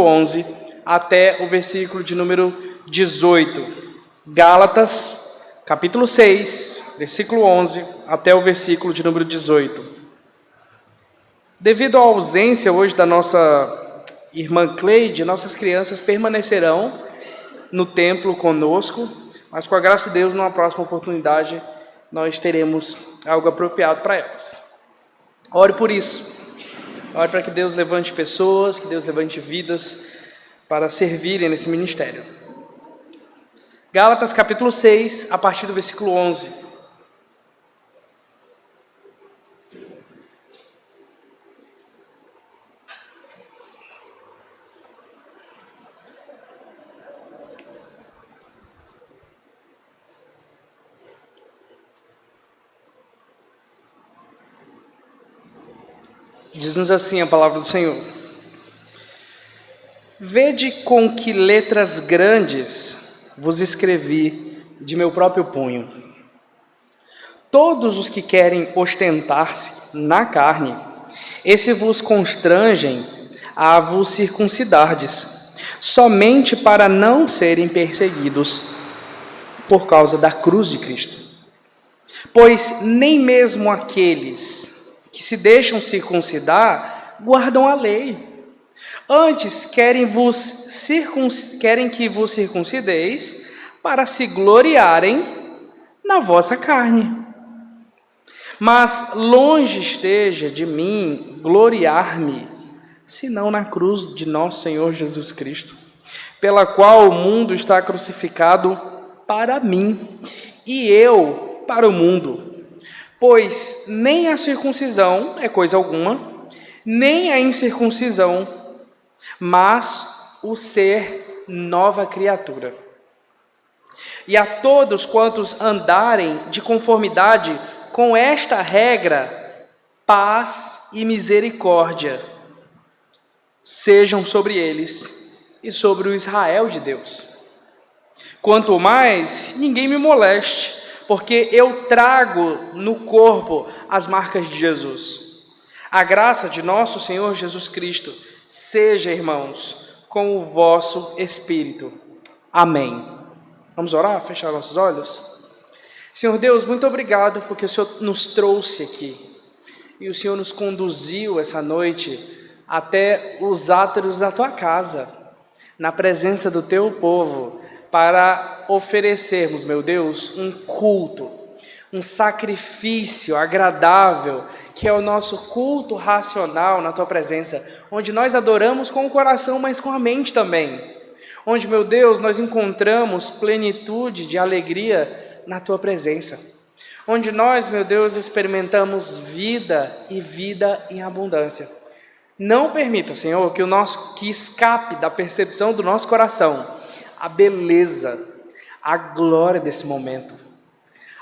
11 até o versículo de número 18. Gálatas, capítulo 6, versículo 11 até o versículo de número 18. Devido à ausência hoje da nossa irmã Cleide, nossas crianças permanecerão no templo conosco, mas com a graça de Deus, numa próxima oportunidade, nós teremos algo apropriado para elas. Ore por isso. Ore para que Deus levante pessoas, que Deus levante vidas para servirem nesse ministério. Gálatas capítulo 6, a partir do versículo 11. Diz-nos assim a palavra do Senhor: Vede com que letras grandes vos escrevi de meu próprio punho. Todos os que querem ostentar-se na carne, esse vos constrangem a vos circuncidardes, somente para não serem perseguidos por causa da cruz de Cristo. Pois nem mesmo aqueles que se deixam circuncidar guardam a lei. Antes querem que vos circuncideis para se gloriarem na vossa carne. Mas longe esteja de mim gloriar-me, senão na cruz de nosso Senhor Jesus Cristo, pela qual o mundo está crucificado para mim, e eu para o mundo. Pois nem a circuncisão é coisa alguma, nem a incircuncisão, mas o ser nova criatura. E a todos quantos andarem de conformidade com esta regra, paz e misericórdia sejam sobre eles e sobre o Israel de Deus. Quanto mais, ninguém me moleste, porque eu trago no corpo as marcas de Jesus. A graça de nosso Senhor Jesus Cristo seja, irmãos, com o vosso espírito. Amém. Vamos orar? Fechar nossos olhos? Senhor Deus, muito obrigado porque o Senhor nos trouxe aqui e o Senhor nos conduziu essa noite até os átrios da tua casa, na presença do teu povo, para oferecermos, meu Deus, um culto, um sacrifício agradável, que é o nosso culto racional na tua presença, onde nós adoramos com o coração, mas com a mente também, onde, meu Deus, nós encontramos plenitude de alegria na tua presença, onde nós, meu Deus, experimentamos vida e vida em abundância. Não permita, Senhor, que escape da percepção do nosso coração a beleza, a glória desse momento,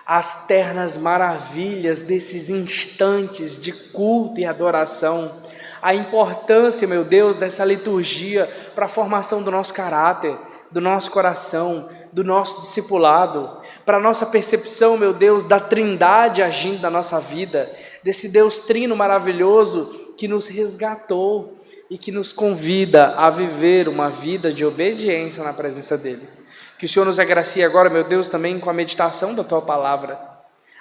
as ternas maravilhas desses instantes de culto e adoração, a importância, meu Deus, dessa liturgia para a formação do nosso caráter, do nosso coração, do nosso discipulado, para a nossa percepção, meu Deus, da trindade agindo na nossa vida, desse Deus trino maravilhoso que nos resgatou e que nos convida a viver uma vida de obediência na presença dEle. Que o Senhor nos agracie agora, meu Deus, também com a meditação da Tua Palavra,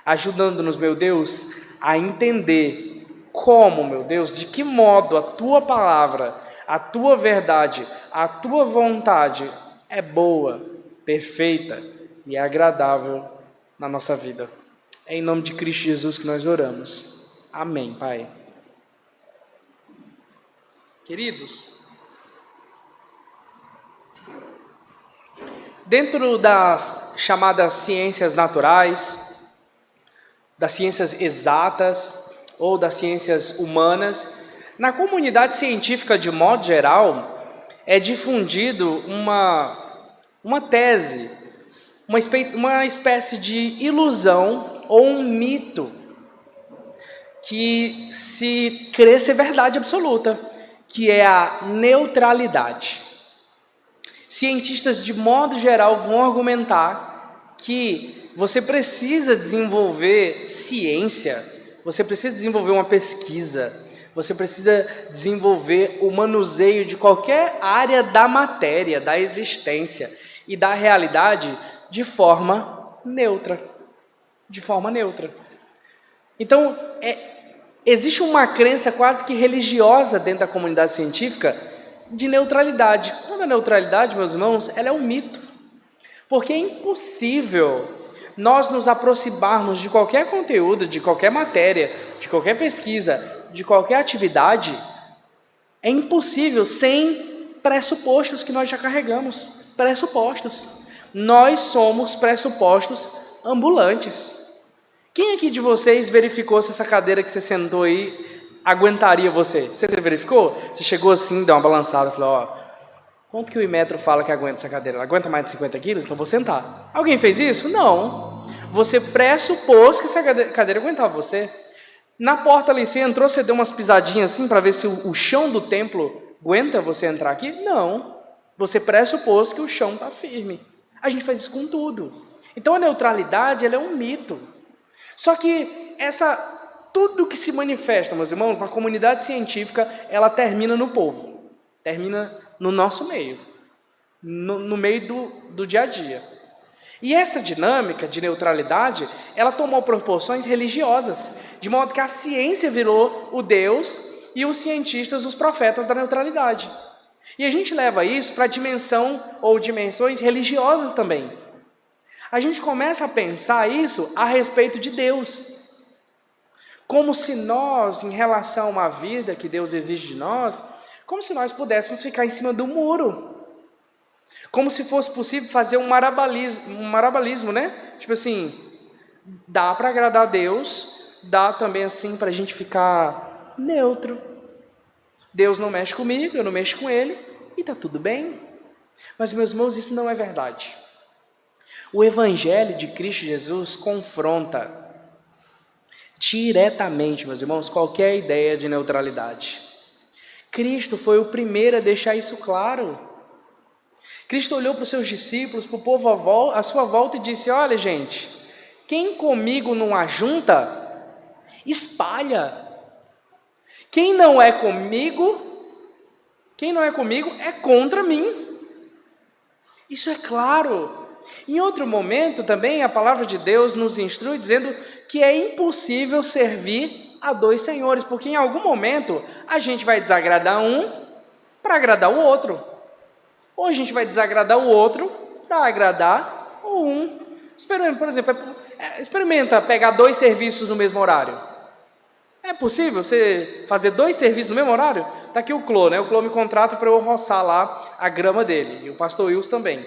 ajudando-nos, meu Deus, a entender como, meu Deus, de que modo a Tua Palavra, a Tua verdade, a Tua vontade é boa, perfeita e agradável na nossa vida. É em nome de Cristo Jesus que nós oramos. Amém, Pai. Queridos, dentro das chamadas ciências naturais, das ciências exatas ou das ciências humanas, na comunidade científica de modo geral, é difundido uma tese, uma espécie de ilusão ou um mito que se crê ser verdade absoluta, que é a neutralidade. Cientistas, de modo geral, vão argumentar que você precisa desenvolver ciência, você precisa desenvolver uma pesquisa, Você precisa desenvolver o manuseio de qualquer área da matéria, da existência e da realidade de forma neutra. De forma neutra. Então, existe uma crença quase que religiosa dentro da comunidade científica de neutralidade. Quando a neutralidade, meus irmãos, ela é um mito. Porque é impossível nós nos aproximarmos de qualquer conteúdo, de qualquer matéria, de qualquer pesquisa, de qualquer atividade, é impossível sem pressupostos que nós já carregamos. Pressupostos. Nós somos pressupostos ambulantes. Quem aqui de vocês verificou se essa cadeira que você sentou aí aguentaria você? Você verificou? Você chegou assim, deu uma balançada, falou, ó, quanto que o Imetro fala que aguenta essa cadeira? Ela aguenta mais de 50 quilos? Então vou sentar. Alguém fez isso? Não. Você pressupôs que essa cadeira aguentava você. Na porta ali, você entrou, você deu umas pisadinhas assim para ver se o chão do templo aguenta você entrar aqui? Não. Você pressupôs que o chão está firme. A gente faz isso com tudo. Então a neutralidade, ela é um mito. Só que tudo que se manifesta, meus irmãos, na comunidade científica, ela termina no povo. Termina no nosso meio. No meio do dia a dia. E essa dinâmica de neutralidade, ela tomou proporções religiosas, de modo que a ciência virou o Deus e os cientistas os profetas da neutralidade. E a gente leva isso para a dimensão ou dimensões religiosas também. A gente começa a pensar isso a respeito de Deus. Como se nós, em relação à vida que Deus exige de nós, como se nós pudéssemos ficar em cima do muro. Como se fosse possível fazer um marabalismo, né? Tipo assim, dá para agradar a Deus, dá também assim para a gente ficar neutro. Deus não mexe comigo, eu não mexo com Ele, e está tudo bem. Mas, meus irmãos, isso não é verdade. O Evangelho de Cristo Jesus confronta diretamente, meus irmãos, qualquer ideia de neutralidade. Cristo foi o primeiro a deixar isso claro. Cristo olhou para os seus discípulos, para o povo à sua volta e disse, olha gente, quem comigo não ajunta, espalha. Quem não é comigo é contra mim. Isso é claro. Em outro momento também a palavra de Deus nos instrui dizendo que é impossível servir a dois senhores, porque em algum momento a gente vai desagradar um para agradar o outro, ou a gente vai desagradar o outro para agradar o um. Por exemplo, experimenta pegar 2 serviços no mesmo horário. É possível você fazer 2 serviços no mesmo horário? Está aqui o Clô, né? O Clô me contrata para eu roçar lá a grama dele, e o pastor Wilson também.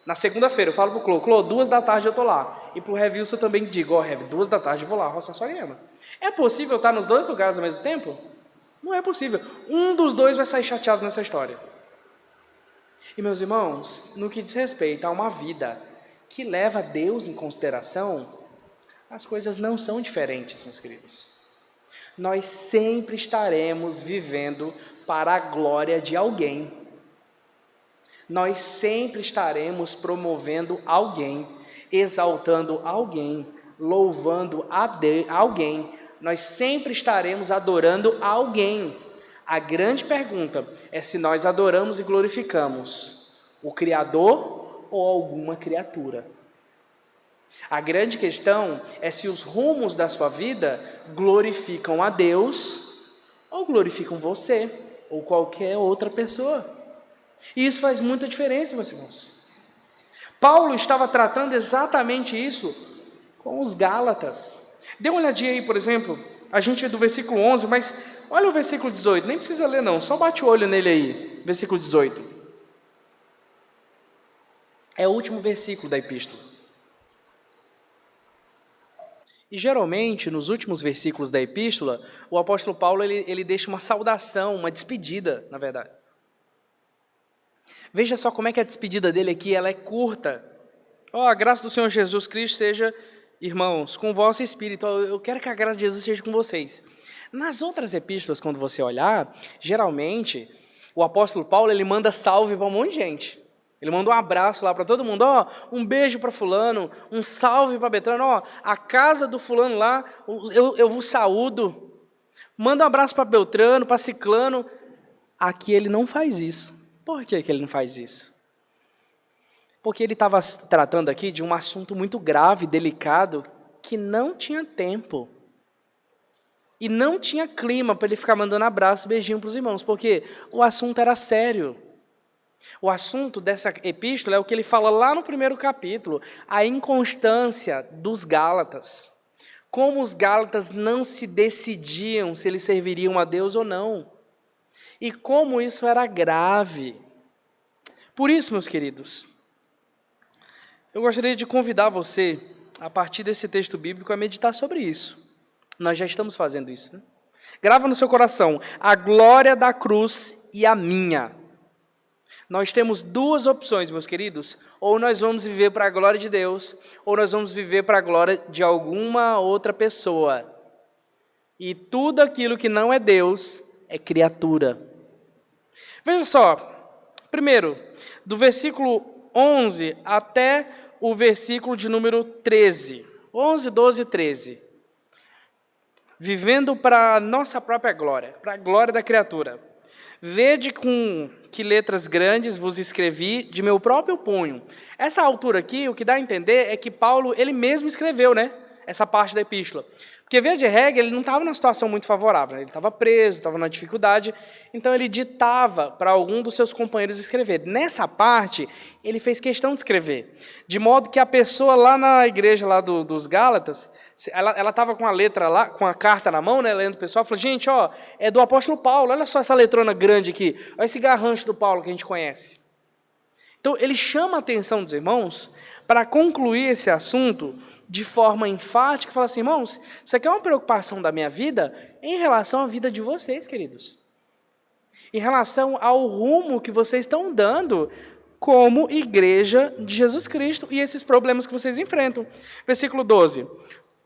Na segunda-feira eu falo para o Clô, 2 da tarde eu estou lá. E para o Rev Wilson eu também digo, Rev, 2 da tarde eu vou lá roçar sua grama. É possível estar nos 2 lugares ao mesmo tempo? Não é possível. Um dos 2 vai sair chateado nessa história. E meus irmãos, no que diz respeito a uma vida que leva Deus em consideração, as coisas não são diferentes, meus queridos. Nós sempre estaremos vivendo para a glória de alguém. Nós sempre estaremos promovendo alguém, exaltando alguém, louvando alguém. Nós sempre estaremos adorando alguém. A grande pergunta é se nós adoramos e glorificamos o Criador ou alguma criatura. A grande questão é se os rumos da sua vida glorificam a Deus ou glorificam você ou qualquer outra pessoa. E isso faz muita diferença, meus irmãos. Paulo estava tratando exatamente isso com os Gálatas. Dê uma olhadinha aí, por exemplo, a gente é do versículo 11, mas olha o versículo 18, nem precisa ler não, só bate o olho nele aí, versículo 18. É o último versículo da epístola. E geralmente, nos últimos versículos da epístola, o apóstolo Paulo ele deixa uma saudação, uma despedida, na verdade. Veja só como é que a despedida dele aqui, ela é curta. A graça do Senhor Jesus Cristo seja, irmãos, com o vosso espírito. Eu quero que a graça de Jesus seja com vocês. Nas outras epístolas, quando você olhar, geralmente, o apóstolo Paulo, ele manda salve para um monte de gente. Ele manda um abraço lá para todo mundo, um beijo para fulano, um salve para Betrano, a casa do fulano lá, eu vos saúdo. Manda um abraço para Beltrano, para Ciclano. Aqui ele não faz isso. Por que ele não faz isso? Porque ele estava tratando aqui de um assunto muito grave, delicado, que não tinha tempo. E não tinha clima para ele ficar mandando abraço, beijinho para os irmãos, porque o assunto era sério. O assunto dessa epístola é o que ele fala lá no primeiro capítulo, a inconstância dos Gálatas. Como os Gálatas não se decidiam se eles serviriam a Deus ou não. E como isso era grave. Por isso, meus queridos, eu gostaria de convidar você, a partir desse texto bíblico, a meditar sobre isso. Nós já estamos fazendo isso, né? Grava no seu coração, a glória da cruz e a minha. Nós temos duas opções, meus queridos. Ou nós vamos viver para a glória de Deus, ou nós vamos viver para a glória de alguma outra pessoa. E tudo aquilo que não é Deus é criatura. Veja só, primeiro, do versículo 11 até o versículo de número 13. 11, 12 e 13. Vivendo para a nossa própria glória, para a glória da criatura. Vede com que letras grandes vos escrevi de meu próprio punho. Essa altura aqui, o que dá a entender é que Paulo, ele mesmo escreveu, né? Essa parte da epístola. Porque, via de regra, ele não estava numa situação muito favorável, né? Ele estava preso, estava na dificuldade, então ele ditava para algum dos seus companheiros escrever. Nessa parte, ele fez questão de escrever, de modo que a pessoa lá na igreja lá dos Gálatas, ela estava com a letra lá, com a carta na mão, né, lendo o pessoal, falou, gente, ó, é do apóstolo Paulo, olha só essa letrona grande aqui, olha esse garrancho do Paulo que a gente conhece. Então, ele chama a atenção dos irmãos para concluir esse assunto de forma enfática, fala assim, irmãos, isso aqui é uma preocupação da minha vida em relação à vida de vocês, queridos. Em relação ao rumo que vocês estão dando como igreja de Jesus Cristo e esses problemas que vocês enfrentam. Versículo 12.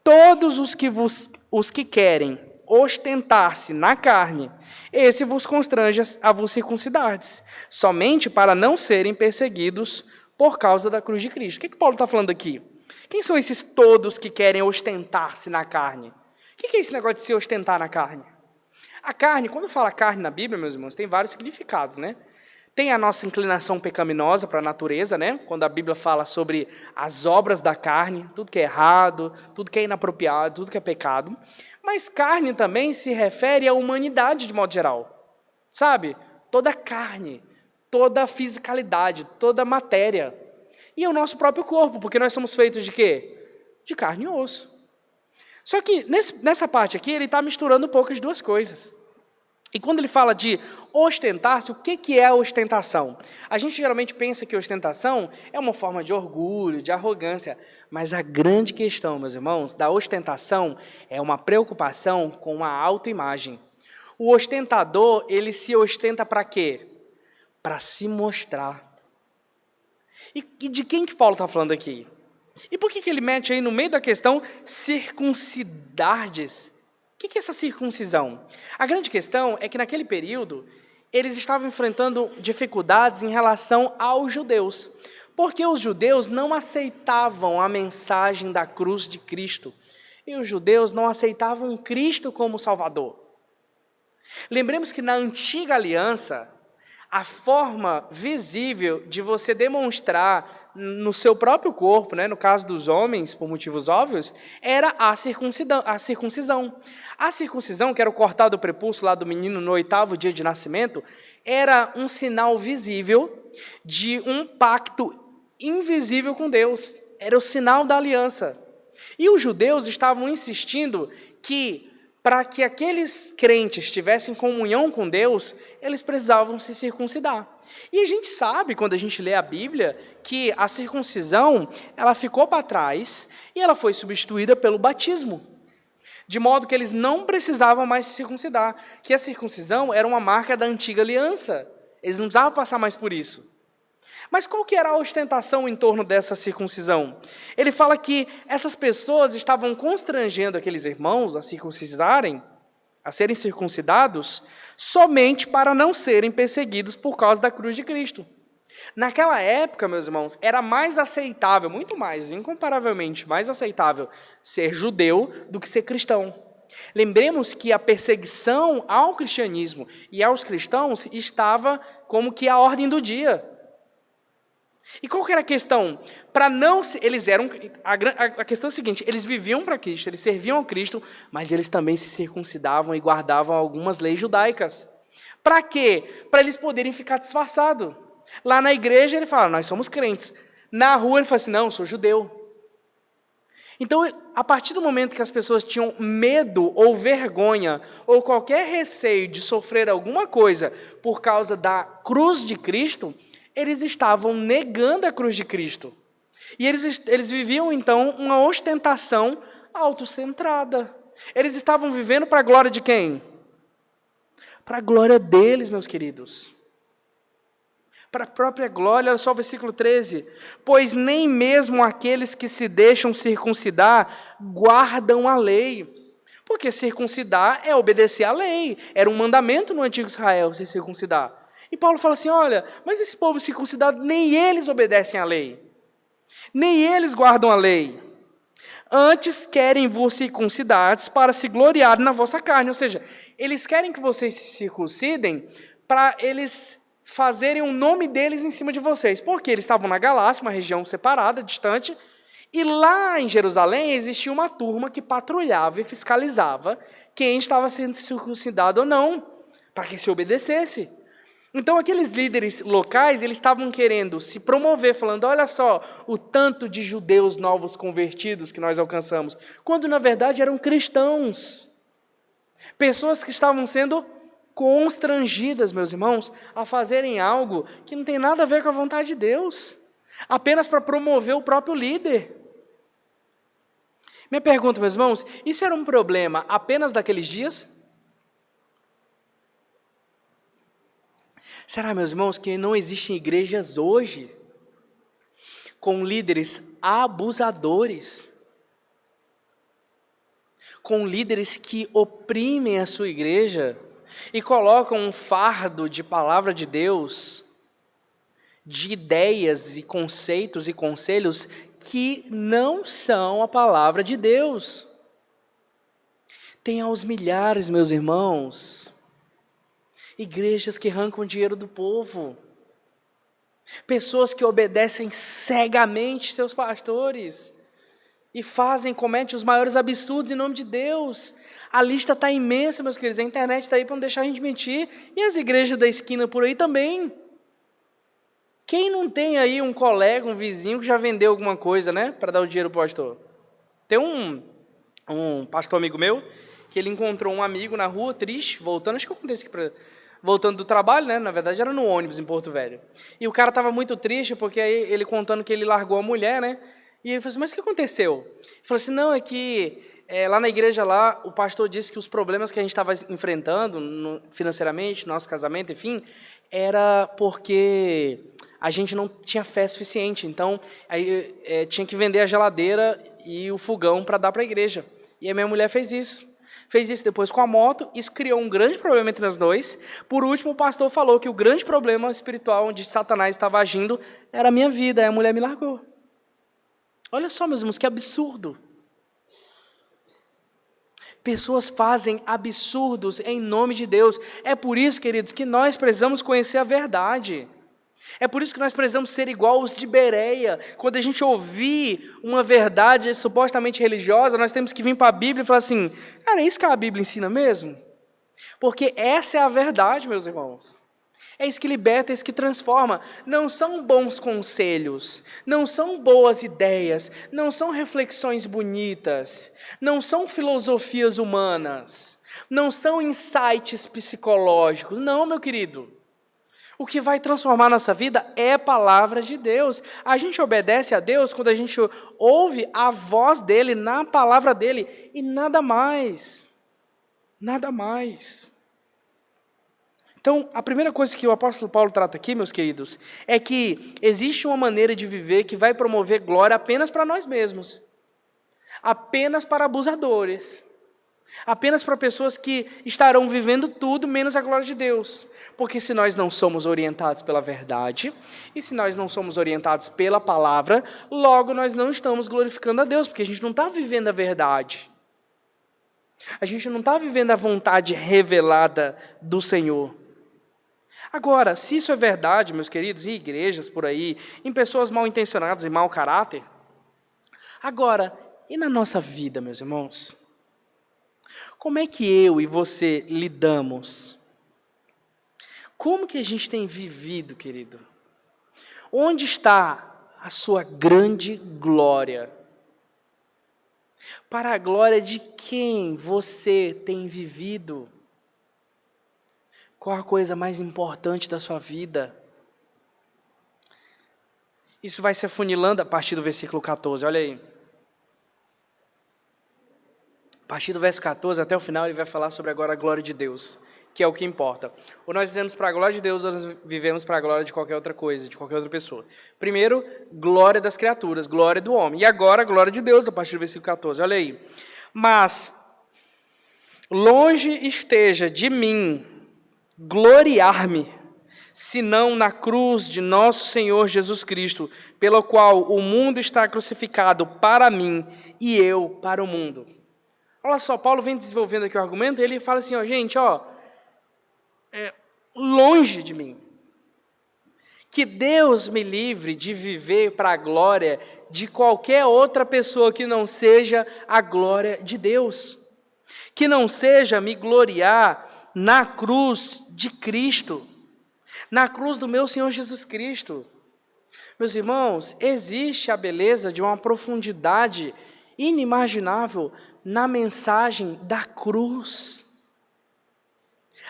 Todos os que querem ostentar-se na carne, esse vos constrange a vos circuncidardes, somente para não serem perseguidos por causa da cruz de Cristo. O que Paulo está falando aqui? Quem são esses todos que querem ostentar-se na carne? O que é esse negócio de se ostentar na carne? A carne, quando fala carne na Bíblia, meus irmãos, tem vários significados, né? Tem a nossa inclinação pecaminosa para a natureza, né? Quando a Bíblia fala sobre as obras da carne, tudo que é errado, tudo que é inapropriado, tudo que é pecado. Mas carne também se refere à humanidade de modo geral. Sabe? Toda carne, toda fisicalidade, toda matéria. E é o nosso próprio corpo, porque nós somos feitos de quê? De carne e osso. Só que nessa parte aqui, ele está misturando um pouco as duas coisas. E quando ele fala de ostentar-se, o que é a ostentação? A gente geralmente pensa que ostentação é uma forma de orgulho, de arrogância, mas a grande questão, meus irmãos, da ostentação é uma preocupação com a autoimagem. O ostentador, ele se ostenta para quê? Para se mostrar. E de quem que Paulo está falando aqui? E por que ele mete aí no meio da questão circuncidardes? O que é essa circuncisão? A grande questão é que naquele período, eles estavam enfrentando dificuldades em relação aos judeus, porque os judeus não aceitavam a mensagem da cruz de Cristo, e os judeus não aceitavam Cristo como Salvador. Lembremos que na antiga aliança, a forma visível de você demonstrar no seu próprio corpo, né, no caso dos homens, por motivos óbvios, era a circuncisão. A circuncisão, que era o cortar do prepúcio lá do menino no 8º dia de nascimento, era um sinal visível de um pacto invisível com Deus. Era o sinal da aliança. E os judeus estavam insistindo que, para que aqueles crentes tivessem comunhão com Deus, eles precisavam se circuncidar. E a gente sabe, quando a gente lê a Bíblia, que a circuncisão, ela ficou para trás e ela foi substituída pelo batismo. De modo que eles não precisavam mais se circuncidar, que a circuncisão era uma marca da antiga aliança. Eles não precisavam passar mais por isso. Mas qual que era a ostentação em torno dessa circuncisão? Ele fala que essas pessoas estavam constrangendo aqueles irmãos a circuncidarem, a serem circuncidados, somente para não serem perseguidos por causa da cruz de Cristo. Naquela época, meus irmãos, era mais aceitável, muito mais, incomparavelmente mais aceitável, ser judeu do que ser cristão. Lembremos que a perseguição ao cristianismo e aos cristãos estava como que a ordem do dia. E qual que era a questão? A questão é a seguinte: eles viviam para Cristo, eles serviam ao Cristo, mas eles também se circuncidavam e guardavam algumas leis judaicas. Para quê? Para eles poderem ficar disfarçados. Lá na igreja ele fala, nós somos crentes. Na rua ele fala assim, não, eu sou judeu. Então, a partir do momento que as pessoas tinham medo ou vergonha ou qualquer receio de sofrer alguma coisa por causa da cruz de Cristo, eles estavam negando a cruz de Cristo. E eles viviam, então, uma ostentação autocentrada. Eles estavam vivendo para a glória de quem? Para a glória deles, meus queridos. Para a própria glória, olha só o versículo 13. Pois nem mesmo aqueles que se deixam circuncidar guardam a lei. Porque circuncidar é obedecer à lei. Era um mandamento no antigo Israel se circuncidar. E Paulo fala assim, olha, mas esse povo circuncidado, nem eles obedecem à lei. Nem eles guardam a lei. Antes querem vos circuncidados para se gloriarem na vossa carne. Ou seja, eles querem que vocês se circuncidem para eles fazerem o nome deles em cima de vocês. Porque eles estavam na Galácia, uma região separada, distante, e lá em Jerusalém existia uma turma que patrulhava e fiscalizava quem estava sendo circuncidado ou não, para que se obedecesse. Então, aqueles líderes locais, eles estavam querendo se promover, falando, olha só, o tanto de judeus novos convertidos que nós alcançamos, quando, na verdade, eram cristãos. Pessoas que estavam sendo constrangidas, meus irmãos, a fazerem algo que não tem nada a ver com a vontade de Deus, apenas para promover o próprio líder. Minha pergunta, meus irmãos, isso era um problema apenas daqueles dias? Será, meus irmãos, que não existem igrejas hoje com líderes abusadores, com líderes que oprimem a sua igreja e colocam um fardo de palavra de Deus, de ideias e conceitos e conselhos que não são a palavra de Deus? Tem aos milhares, meus irmãos, igrejas que arrancam dinheiro do povo, pessoas que obedecem cegamente seus pastores e cometem os maiores absurdos em nome de Deus. A lista está imensa, meus queridos, a internet está aí para não deixar a gente mentir, e as igrejas da esquina por aí também. Quem não tem aí um colega, um vizinho que já vendeu alguma coisa, né, para dar o dinheiro para o pastor? Tem um pastor amigo meu, que ele encontrou um amigo na rua, triste, voltando, acho que eu contei isso aqui voltando do trabalho, né? Na verdade era no ônibus em Porto Velho. E o cara estava muito triste, porque aí ele contando que ele largou a mulher, né? E ele falou assim, mas o que aconteceu? Ele falou assim, não, é que lá na igreja lá, o pastor disse que os problemas que a gente estava enfrentando financeiramente, nosso casamento, enfim, era porque a gente não tinha fé suficiente. Então, aí, tinha que vender a geladeira e o fogão para dar para a igreja. E a minha mulher fez isso. Fez isso depois com a moto, isso criou um grande problema entre nós dois. Por último, o pastor falou que o grande problema espiritual onde Satanás estava agindo era a minha vida, aí a mulher me largou. Olha só, meus irmãos, que absurdo. Pessoas fazem absurdos em nome de Deus. É por isso, queridos, que nós precisamos conhecer a verdade. É por isso que nós precisamos ser igual os de Bereia. Quando a gente ouvir uma verdade supostamente religiosa, nós temos que vir para a Bíblia e falar assim, cara, é isso que a Bíblia ensina mesmo? Porque essa é a verdade, meus irmãos. É isso que liberta, é isso que transforma. Não são bons conselhos, não são boas ideias, não são reflexões bonitas, não são filosofias humanas, não são insights psicológicos. Não, meu querido. O que vai transformar nossa vida é a palavra de Deus. A gente obedece a Deus quando a gente ouve a voz dEle, na palavra dEle, e nada mais. Nada mais. Então, a primeira coisa que o apóstolo Paulo trata aqui, meus queridos, é que existe uma maneira de viver que vai promover glória apenas para nós mesmos. Apenas para abusadores. Apenas para pessoas que estarão vivendo tudo menos a glória de Deus. Porque se nós não somos orientados pela verdade, e se nós não somos orientados pela palavra, logo nós não estamos glorificando a Deus, porque a gente não está vivendo a verdade. A gente não está vivendo a vontade revelada do Senhor. Agora, se isso é verdade, meus queridos, em igrejas por aí, em pessoas mal intencionadas e mau caráter, agora, e na nossa vida, meus irmãos? Como é que eu e você lidamos? Como que a gente tem vivido, querido? Onde está a sua grande glória? Para a glória de quem você tem vivido? Qual a coisa mais importante da sua vida? Isso vai se afunilando a partir do versículo 14, olha aí. A partir do verso 14 até o final ele vai falar sobre agora a glória de Deus, que é o que importa. Ou nós vivemos para a glória de Deus, ou nós vivemos para a glória de qualquer outra coisa, de qualquer outra pessoa. Primeiro, glória das criaturas, glória do homem. E agora, a glória de Deus, a partir do versículo 14, olha aí. Mas, longe esteja de mim gloriar-me, senão na cruz de nosso Senhor Jesus Cristo, pelo qual o mundo está crucificado para mim e eu para o mundo. Olha só, Paulo vem desenvolvendo aqui o argumento, e ele fala assim, ó, gente, longe de mim. Que Deus me livre de viver para a glória de qualquer outra pessoa que não seja a glória de Deus. Que não seja me gloriar na cruz de Cristo, na cruz do meu Senhor Jesus Cristo. Meus irmãos, existe a beleza de uma profundidade inimaginável na mensagem da cruz.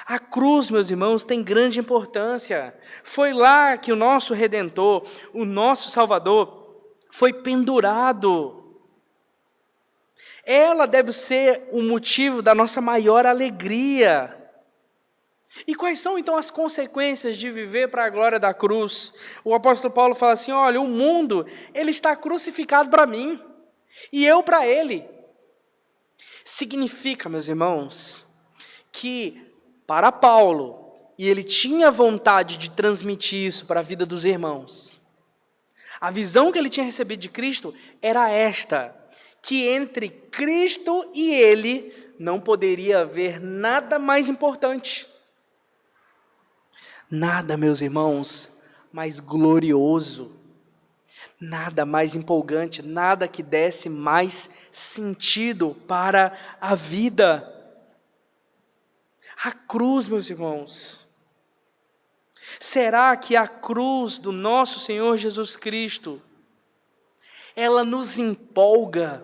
A cruz, meus irmãos, tem grande importância. Foi lá que o nosso Redentor, o nosso Salvador, foi pendurado. Ela deve ser o motivo da nossa maior alegria. E quais são então as consequências de viver para a glória da cruz? O apóstolo Paulo fala assim, olha, o mundo, ele está crucificado para mim, e eu para ele. Significa, meus irmãos, que para Paulo, e ele tinha vontade de transmitir isso para a vida dos irmãos, a visão que ele tinha recebido de Cristo era esta, que entre Cristo e ele não poderia haver nada mais importante. Nada, meus irmãos, mais glorioso, nada mais empolgante, nada que desse mais sentido para a vida. A cruz, meus irmãos. Será que a cruz do nosso Senhor Jesus Cristo, ela nos empolga,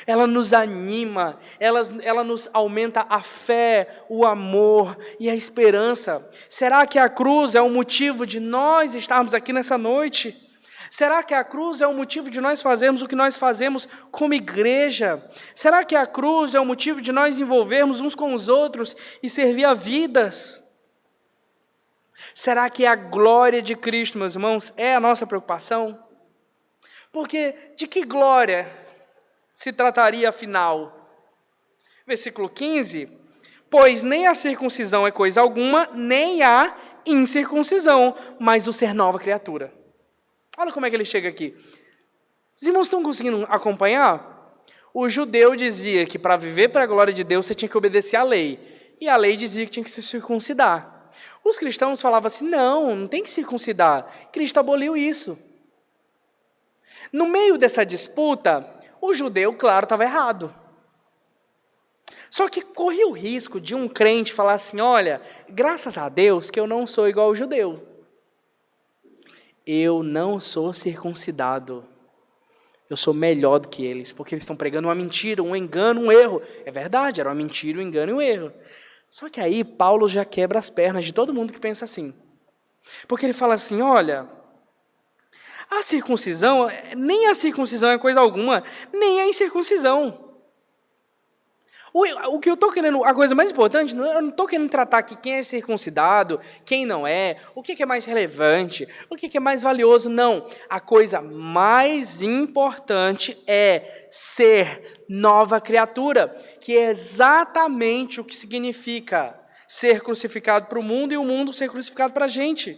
ela nos anima, ela nos aumenta a fé, o amor e a esperança? Será que a cruz é o motivo de nós estarmos aqui nessa noite? Será que a cruz é o motivo de nós fazermos o que nós fazemos como igreja? Será que a cruz é o motivo de nós envolvermos uns com os outros e servir a vidas? Será que a glória de Cristo, meus irmãos, é a nossa preocupação? Porque de que glória se trataria afinal? Versículo 15, pois nem a circuncisão é coisa alguma, nem a incircuncisão, mas o ser nova criatura. Olha como é que ele chega aqui. Os irmãos estão conseguindo acompanhar? O judeu dizia que para viver para a glória de Deus você tinha que obedecer à lei. E a lei dizia que tinha que se circuncidar. Os cristãos falavam assim, não tem que circuncidar. Cristo aboliu isso. No meio dessa disputa, o judeu, claro, estava errado. Só que corria o risco de um crente falar assim, olha, graças a Deus que eu não sou igual ao judeu. Eu não sou circuncidado. Eu sou melhor do que eles, porque eles estão pregando uma mentira, um engano, um erro. É verdade, era uma mentira, um engano e um erro. Só que aí Paulo já quebra as pernas de todo mundo que pensa assim. Porque ele fala assim, olha, a circuncisão, nem a circuncisão é coisa alguma, nem a incircuncisão. O que eu estou querendo, a coisa mais importante, eu não estou querendo tratar aqui quem é circuncidado, quem não é, o que é mais relevante, o que é mais valioso, não. A coisa mais importante é ser nova criatura, que é exatamente o que significa ser crucificado para o mundo e o mundo ser crucificado para a gente.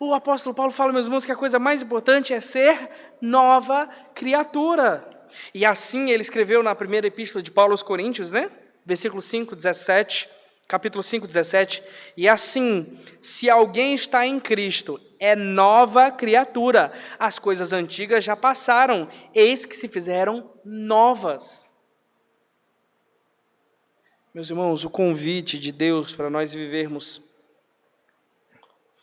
O apóstolo Paulo fala, meus irmãos, que a coisa mais importante é ser nova criatura. E assim ele escreveu na primeira epístola de Paulo aos Coríntios, né? Versículo 5, 17, capítulo 5, 17. E assim, se alguém está em Cristo, é nova criatura. As coisas antigas já passaram, eis que se fizeram novas. Meus irmãos, o convite de Deus para nós vivermos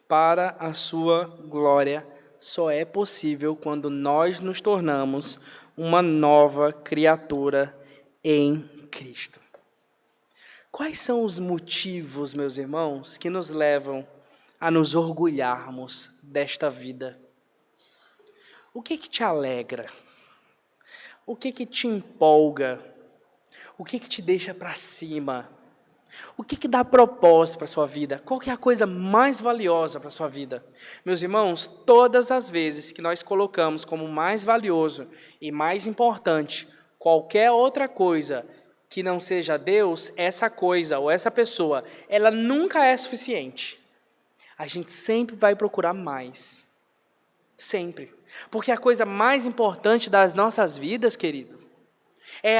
para a sua glória só é possível quando nós nos tornamos uma nova criatura em Cristo. Quais são os motivos, meus irmãos, que nos levam a nos orgulharmos desta vida? O que te alegra? O que te empolga? O que te deixa para cima? O que dá propósito para a sua vida? Qual que é a coisa mais valiosa para a sua vida? Meus irmãos, todas as vezes que nós colocamos como mais valioso e mais importante qualquer outra coisa que não seja Deus, essa coisa ou essa pessoa, ela nunca é suficiente. A gente sempre vai procurar mais. Sempre. Porque a coisa mais importante das nossas vidas, querido,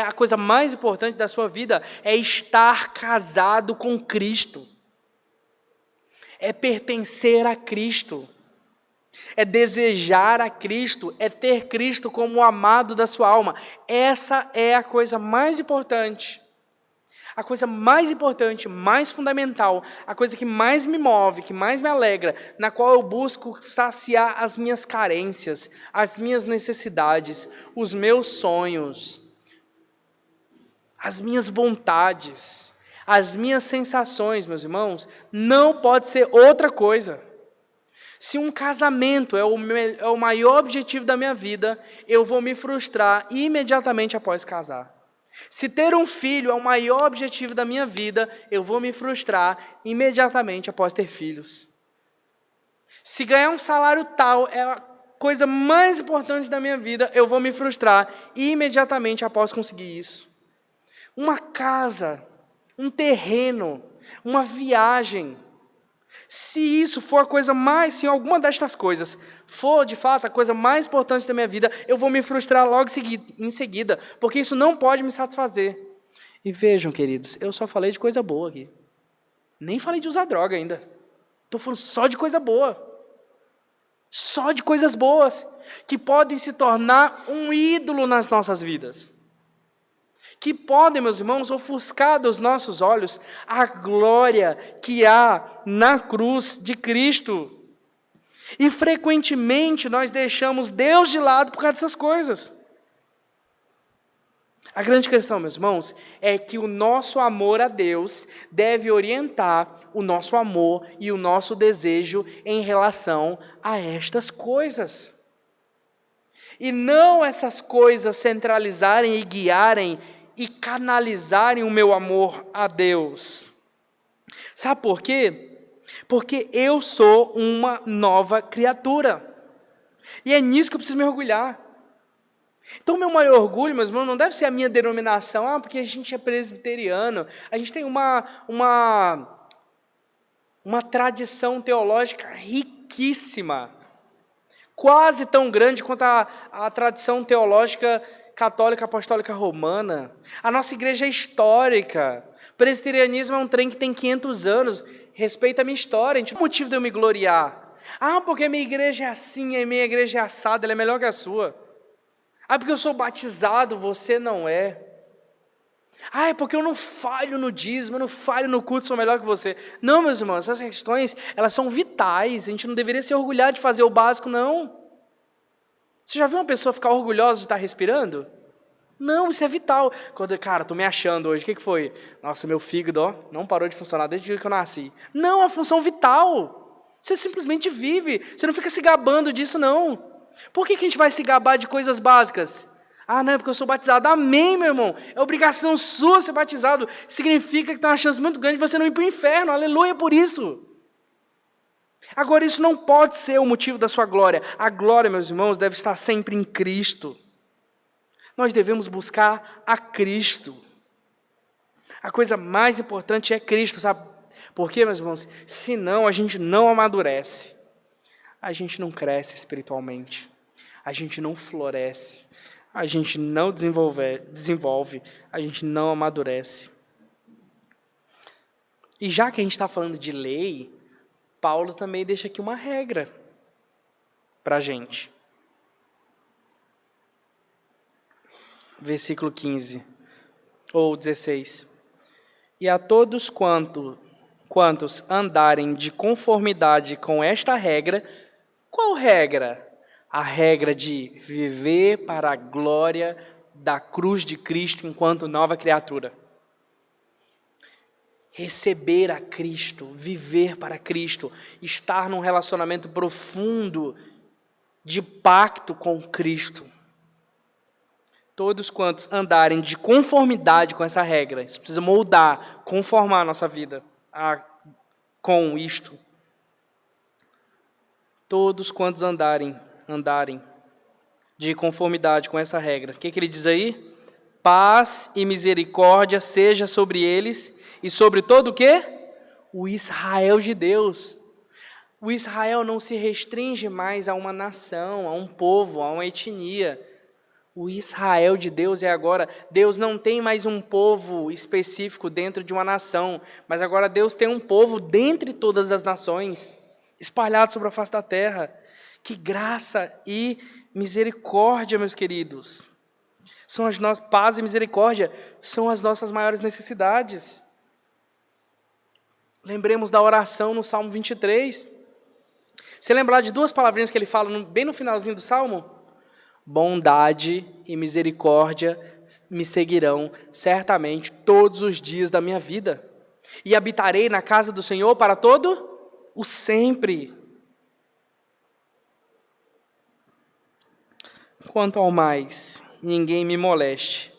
a coisa mais importante da sua vida é estar casado com Cristo. É pertencer a Cristo. É desejar a Cristo. É ter Cristo como o amado da sua alma. Essa é a coisa mais importante. A coisa mais importante, mais fundamental, a coisa que mais me move, que mais me alegra, na qual eu busco saciar as minhas carências, as minhas necessidades, os meus sonhos, as minhas vontades, as minhas sensações, meus irmãos, não pode ser outra coisa. Se um casamento é o maior objetivo da minha vida, eu vou me frustrar imediatamente após casar. Se ter um filho é o maior objetivo da minha vida, eu vou me frustrar imediatamente após ter filhos. Se ganhar um salário tal é a coisa mais importante da minha vida, eu vou me frustrar imediatamente após conseguir isso. Uma casa, um terreno, uma viagem, se isso for a coisa mais, se alguma destas coisas for de fato a coisa mais importante da minha vida, eu vou me frustrar logo em seguida, porque isso não pode me satisfazer. E vejam, queridos, eu só falei de coisa boa aqui. Nem falei de usar droga ainda. Estou falando só de coisa boa. Só de coisas boas, que podem se tornar um ídolo nas nossas vidas. Que podem, meus irmãos, ofuscar dos nossos olhos a glória que há na cruz de Cristo. E frequentemente nós deixamos Deus de lado por causa dessas coisas. A grande questão, meus irmãos, é que o nosso amor a Deus deve orientar o nosso amor e o nosso desejo em relação a estas coisas. E não essas coisas centralizarem e guiarem e canalizarem o meu amor a Deus. Sabe por quê? Porque eu sou uma nova criatura. E é nisso que eu preciso me orgulhar. Então, o meu maior orgulho, meus irmãos, não deve ser a minha denominação, porque a gente é presbiteriano, a gente tem uma tradição teológica riquíssima, quase tão grande quanto a tradição teológica católica apostólica romana. A nossa igreja é histórica. Presbiterianismo é um trem que tem 500 anos. Respeita a minha história. Não tem motivo de eu me gloriar. Porque a minha igreja é assim, a minha igreja é assada, ela é melhor que a sua. Porque eu sou batizado, você não é. É porque eu não falho no dízimo, eu não falho no culto, sou melhor que você. Não, meus irmãos, essas questões, elas são vitais. A gente não deveria se orgulhar de fazer o básico, não. Você já viu uma pessoa ficar orgulhosa de estar respirando? Não, isso é vital. Cara, estou me achando hoje, o que foi? Nossa, meu fígado não parou de funcionar desde o dia que eu nasci. Não, é uma função vital. Você simplesmente vive, você não fica se gabando disso, não. Por que a gente vai se gabar de coisas básicas? Não, é porque eu sou batizado. Amém, meu irmão. É obrigação sua ser batizado. Significa que tem uma chance muito grande de você não ir para o inferno. Aleluia por isso. Agora, isso não pode ser o motivo da sua glória. A glória, meus irmãos, deve estar sempre em Cristo. Nós devemos buscar a Cristo. A coisa mais importante é Cristo, sabe? Por quê, meus irmãos? Senão a gente não amadurece. A gente não cresce espiritualmente. A gente não floresce. a gente não desenvolve, a gente não amadurece. E já que a gente está falando de lei, Paulo também deixa aqui uma regra para a gente. Versículo 15, ou 16. E a todos quantos andarem de conformidade com esta regra, qual regra? A regra de viver para a glória da cruz de Cristo enquanto nova criatura. Receber a Cristo, viver para Cristo, estar num relacionamento profundo de pacto com Cristo. Todos quantos andarem de conformidade com essa regra, isso precisa moldar, conformar a nossa vida com isto. Todos quantos andarem de conformidade com essa regra. O que ele diz aí? Paz e misericórdia seja sobre eles e sobre todo o quê? O Israel de Deus. O Israel não se restringe mais a uma nação, a um povo, a uma etnia. O Israel de Deus é agora. Deus não tem mais um povo específico dentro de uma nação, mas agora Deus tem um povo dentre todas as nações, espalhado sobre a face da terra. Que graça e misericórdia, meus queridos. São as nossas paz e misericórdia, são as nossas maiores necessidades. Lembremos da oração no Salmo 23. Você lembrar de duas palavrinhas que ele fala bem no finalzinho do Salmo? Bondade e misericórdia me seguirão certamente todos os dias da minha vida. E habitarei na casa do Senhor para todo o sempre. Quanto ao mais, ninguém me moleste,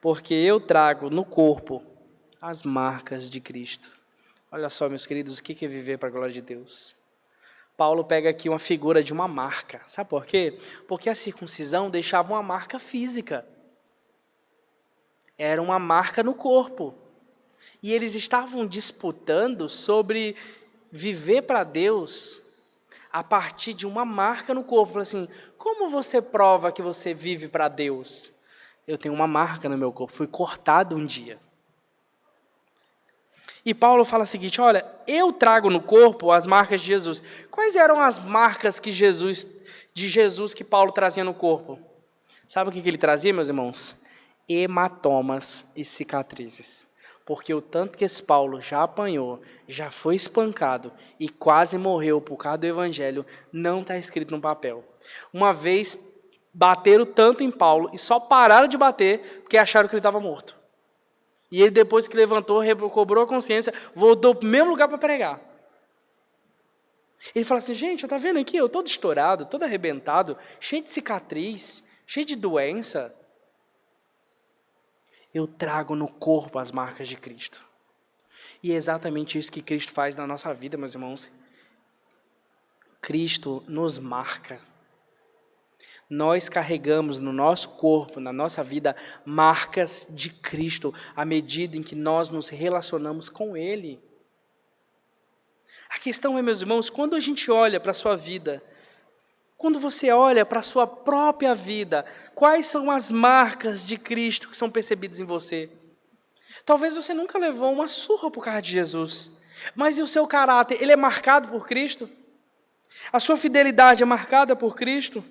porque eu trago no corpo as marcas de Cristo. Olha só, meus queridos, o que é viver para a glória de Deus? Paulo pega aqui uma figura de uma marca. Sabe por quê? Porque a circuncisão deixava uma marca física. Era uma marca no corpo. E eles estavam disputando sobre viver para Deus a partir de uma marca no corpo. Falei assim, como você prova que você vive para Deus? Eu tenho uma marca no meu corpo, fui cortado um dia. E Paulo fala o seguinte, olha, eu trago no corpo as marcas de Jesus. Quais eram as marcas de Jesus que Paulo trazia no corpo? Sabe o que ele trazia, meus irmãos? Hematomas e cicatrizes. Porque o tanto que esse Paulo já apanhou, já foi espancado e quase morreu por causa do evangelho, não está escrito no papel. Uma vez bateram tanto em Paulo e só pararam de bater porque acharam que ele estava morto. E ele, depois que levantou, recobrou a consciência, voltou para o mesmo lugar para pregar. Ele fala assim, gente, está vendo aqui? Eu todo estourado, todo arrebentado, cheio de cicatriz, cheio de doença. Eu trago no corpo as marcas de Cristo. E é exatamente isso que Cristo faz na nossa vida, meus irmãos. Cristo nos marca. Nós carregamos no nosso corpo, na nossa vida, marcas de Cristo, à medida em que nós nos relacionamos com Ele. A questão é, meus irmãos, quando a gente olha para a sua vida, quando você olha para a sua própria vida, quais são as marcas de Cristo que são percebidas em você? Talvez você nunca levou uma surra por causa de Jesus, mas e o seu caráter, ele é marcado por Cristo? A sua fidelidade é marcada por Cristo?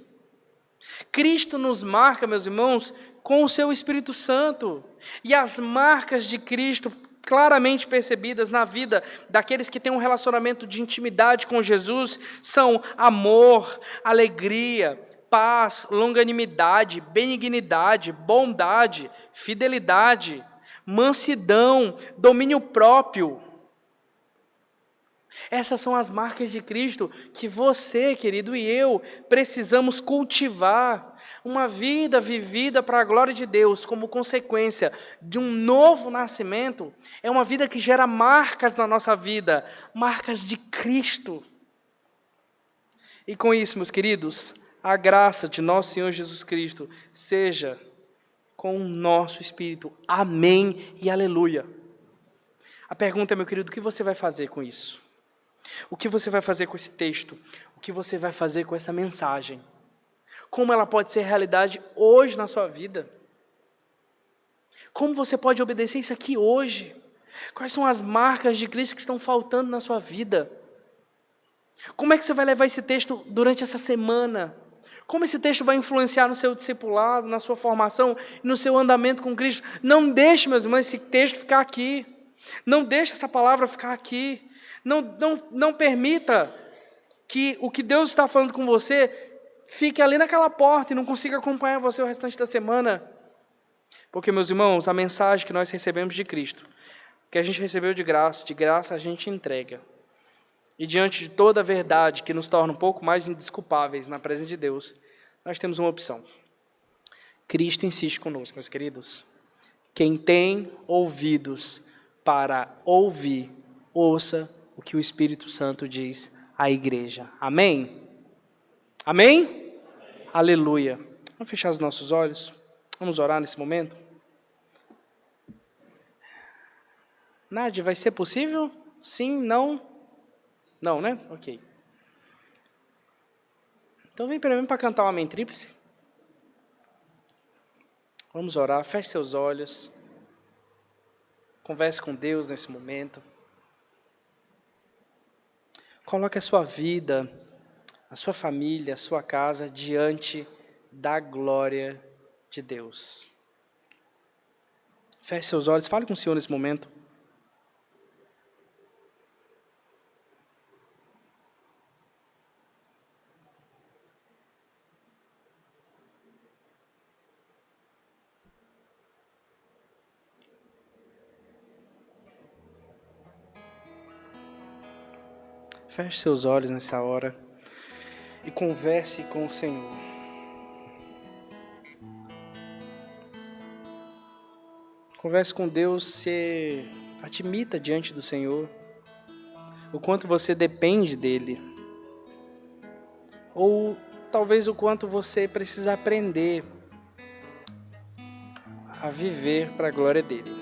Cristo nos marca, meus irmãos, com o seu Espírito Santo. E as marcas de Cristo, claramente percebidas na vida daqueles que têm um relacionamento de intimidade com Jesus, são amor, alegria, paz, longanimidade, benignidade, bondade, fidelidade, mansidão, domínio próprio. Essas são as marcas de Cristo que você, querido, e eu precisamos cultivar. Uma vida vivida para a glória de Deus, como consequência de um novo nascimento, é uma vida que gera marcas na nossa vida, marcas de Cristo. E com isso, meus queridos, a graça de nosso Senhor Jesus Cristo seja com o nosso espírito. Amém e aleluia. A pergunta é, meu querido, o que você vai fazer com isso? O que você vai fazer com esse texto? O que você vai fazer com essa mensagem? Como ela pode ser realidade hoje na sua vida. Como você pode obedecer isso aqui hoje? Quais são as marcas de Cristo que estão faltando na sua vida? Como é que você vai levar esse texto durante essa semana? Como esse texto vai influenciar no seu discipulado, na sua formação, no seu andamento com Cristo? Não deixe, meus irmãos, esse texto ficar aqui. Não deixe essa palavra ficar aqui. Não permita que o que Deus está falando com você fique ali naquela porta e não consiga acompanhar você o restante da semana. Porque, meus irmãos, a mensagem que nós recebemos de Cristo, que a gente recebeu de graça a gente entrega. E diante de toda a verdade que nos torna um pouco mais indesculpáveis na presença de Deus, nós temos uma opção. Cristo insiste conosco, meus queridos. Quem tem ouvidos para ouvir, ouça o que o Espírito Santo diz à igreja. Amém? Amém? Aleluia. Vamos fechar os nossos olhos? Vamos orar nesse momento? Nádia, vai ser possível? Sim, não? Não, né? Ok. Então vem para cantar o Amém Tríplice. Vamos orar, feche seus olhos. Converse com Deus nesse momento. Coloque a sua vida, a sua família, a sua casa diante da glória de Deus. Feche seus olhos, fale com o Senhor nesse momento. Feche seus olhos nessa hora e converse com o Senhor. Converse com Deus, se admita diante do Senhor o quanto você depende dEle. Ou talvez o quanto você precisa aprender a viver para a glória dEle.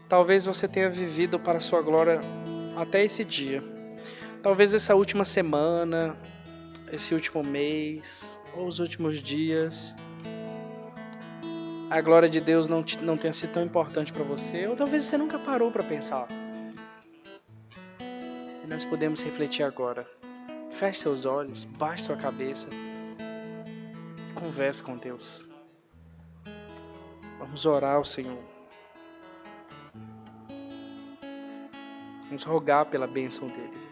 Talvez você tenha vivido para a sua glória até esse dia. Talvez essa última semana, esse último mês, ou os últimos dias, a glória de Deus não tenha sido tão importante para você, ou talvez você nunca parou para pensar. E nós podemos refletir agora. Feche seus olhos, baixe sua cabeça, converse com Deus. Vamos orar ao Senhor. Vamos rogar pela bênção dEle.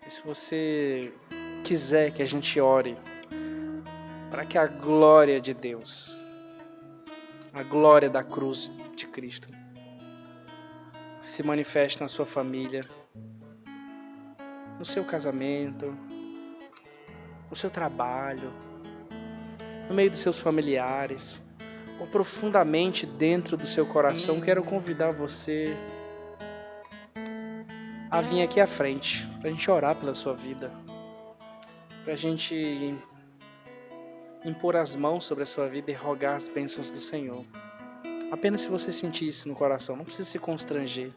E se você quiser que a gente ore para que a glória de Deus, a glória da cruz de Cristo, se manifeste na sua família, no seu casamento, no seu trabalho, no meio dos seus familiares, ou profundamente dentro do seu coração, quero convidar você a vir aqui à frente, para a gente orar pela sua vida, para a gente impor as mãos sobre a sua vida e rogar as bênçãos do Senhor. Apenas se você sentir isso no coração, não precisa se constranger.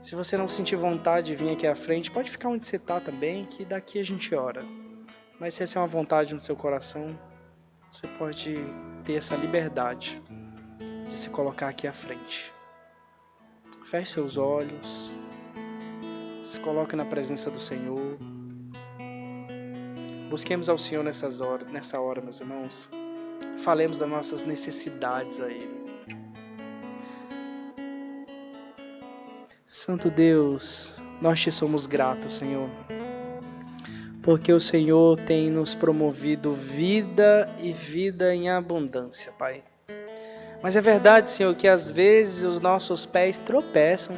Se você não sentir vontade de vir aqui à frente, pode ficar onde você está também, que daqui a gente ora. Mas se essa é uma vontade no seu coração, você pode ter essa liberdade de se colocar aqui à frente. Feche seus olhos, se coloque na presença do Senhor. Busquemos ao Senhor nessa hora, meus irmãos. Falemos das nossas necessidades a Ele. Santo Deus, nós te somos gratos, Senhor, porque o Senhor tem nos promovido vida e vida em abundância, Pai. Mas é verdade, Senhor, que às vezes os nossos pés tropeçam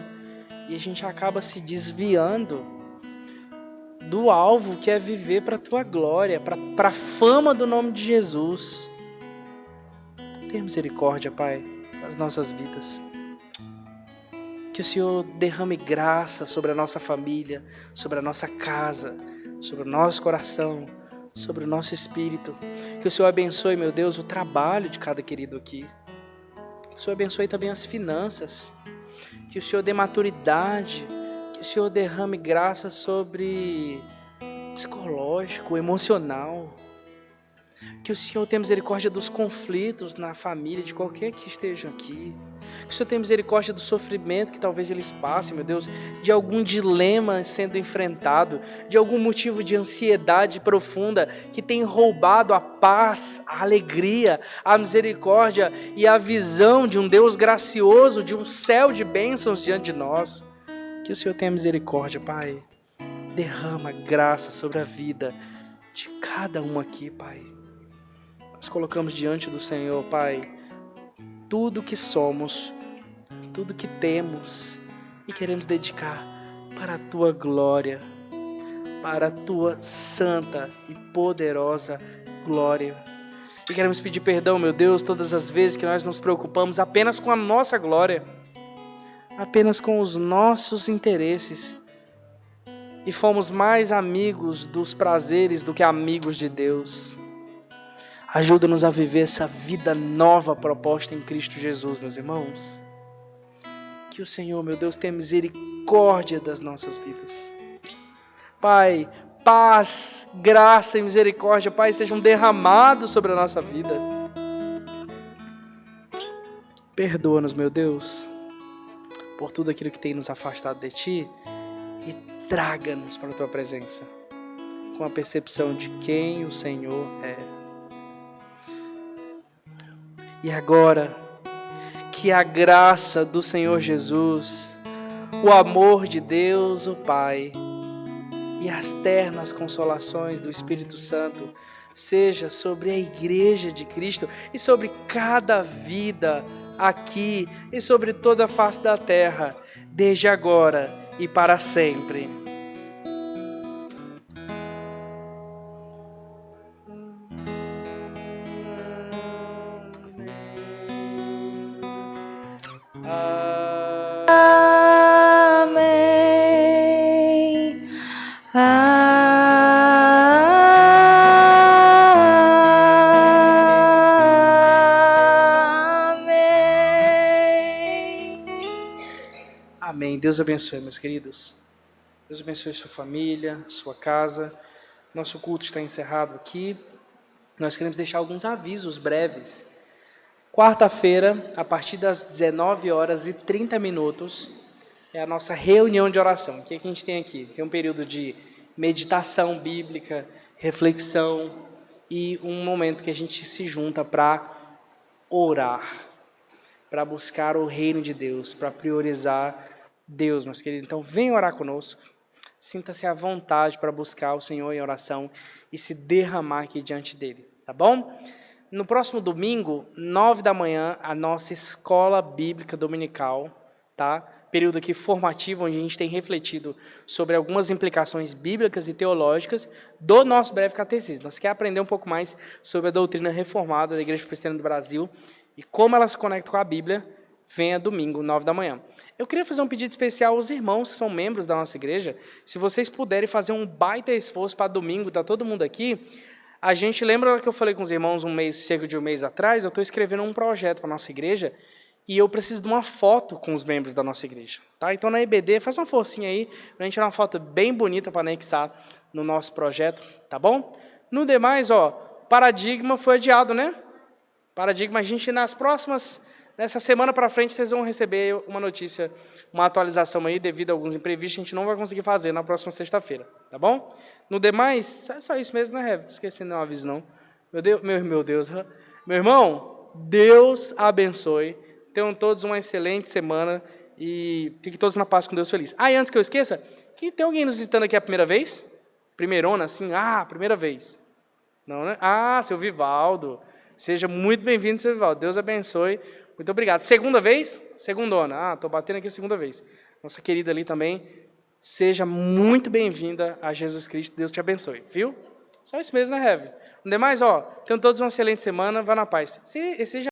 e a gente acaba se desviando do alvo que é viver para a Tua glória, para a fama do nome de Jesus. Tenha misericórdia, Pai, das nossas vidas. Que o Senhor derrame graça sobre a nossa família, sobre a nossa casa, sobre o nosso coração, sobre o nosso espírito. Que o Senhor abençoe, meu Deus, o trabalho de cada querido aqui. Que o Senhor abençoe também as finanças. Que o Senhor dê maturidade. Que o Senhor derrame graça sobre psicológico, emocional. Que o Senhor tenha misericórdia dos conflitos na família, de qualquer que estejam aqui. Que o Senhor tenha misericórdia do sofrimento que talvez eles passem, meu Deus, de algum dilema sendo enfrentado, de algum motivo de ansiedade profunda que tem roubado a paz, a alegria, a misericórdia e a visão de um Deus gracioso, de um céu de bênçãos diante de nós. Que o Senhor tenha misericórdia, Pai. Derrama graça sobre a vida de cada um aqui, Pai. Nós colocamos diante do Senhor, Pai, tudo que somos, tudo que temos e queremos dedicar para a Tua glória, para a Tua santa e poderosa glória. E queremos pedir perdão, meu Deus, todas as vezes que nós nos preocupamos apenas com a nossa glória, apenas com os nossos interesses e fomos mais amigos dos prazeres do que amigos de Deus. Ajuda-nos a viver essa vida nova proposta em Cristo Jesus, meus irmãos. Que o Senhor, meu Deus, tenha misericórdia das nossas vidas. Pai, paz, graça e misericórdia, Pai, sejam derramados sobre a nossa vida. Perdoa-nos, meu Deus, por tudo aquilo que tem nos afastado de Ti e traga-nos para a Tua presença, com a percepção de quem o Senhor é. E agora, que a graça do Senhor Jesus, o amor de Deus, o Pai, e as ternas consolações do Espírito Santo seja sobre a Igreja de Cristo e sobre cada vida aqui e sobre toda a face da terra, desde agora e para sempre. Amém. Amém. Amém. Deus abençoe, meus queridos. Deus abençoe sua família, sua casa. Nosso culto está encerrado aqui. Nós queremos deixar alguns avisos breves. Quarta-feira, a partir das 19h30, é a nossa reunião de oração. O que a gente tem aqui? Tem um período de meditação bíblica, reflexão e um momento que a gente se junta para orar, para buscar o reino de Deus, para priorizar Deus, meus queridos. Então, venha orar conosco. Sinta-se à vontade para buscar o Senhor em oração e se derramar aqui diante dele, tá bom? No próximo domingo, 9 da manhã, a nossa escola bíblica dominical, tá? Período aqui formativo, onde a gente tem refletido sobre algumas implicações bíblicas e teológicas do nosso breve catecismo. Nós queremos aprender um pouco mais sobre a doutrina reformada da Igreja Presbiteriana do Brasil e como ela se conecta com a Bíblia. Venha domingo, 9 da manhã. Eu queria fazer um pedido especial aos irmãos que são membros da nossa igreja. Se vocês puderem fazer um baita esforço para domingo, tá todo mundo aqui. A gente lembra que eu falei com os irmãos cerca de um mês atrás, eu estou escrevendo um projeto para a nossa igreja e eu preciso de uma foto com os membros da nossa igreja. Tá? Então, na EBD, faz uma forcinha aí, para a gente tirar uma foto bem bonita para anexar no nosso projeto, tá bom? No demais, Paradigma foi adiado, né? Paradigma, a gente nessa semana para frente, vocês vão receber uma notícia, uma atualização aí, devido a alguns imprevistos, a gente não vai conseguir fazer na próxima sexta-feira, tá bom? No demais, é só isso mesmo, né, Rev? Não esquecendo nenhum aviso, não. Meu Deus. Meu irmão, Deus abençoe. Tenham todos uma excelente semana e fiquem todos na paz com Deus feliz. E antes que eu esqueça, que tem alguém nos visitando aqui a primeira vez? Primeirona, assim? Primeira vez. Não, né? Seu Vivaldo. Seja muito bem-vindo, seu Vivaldo. Deus abençoe. Muito obrigado. Segunda vez? Segundona. Estou batendo aqui a segunda vez. Nossa querida ali também. Seja muito bem-vinda a Jesus Cristo. Deus te abençoe, viu? Só isso mesmo, né, Rev? No demais, tenham todos uma excelente semana. Vá na paz. Esse já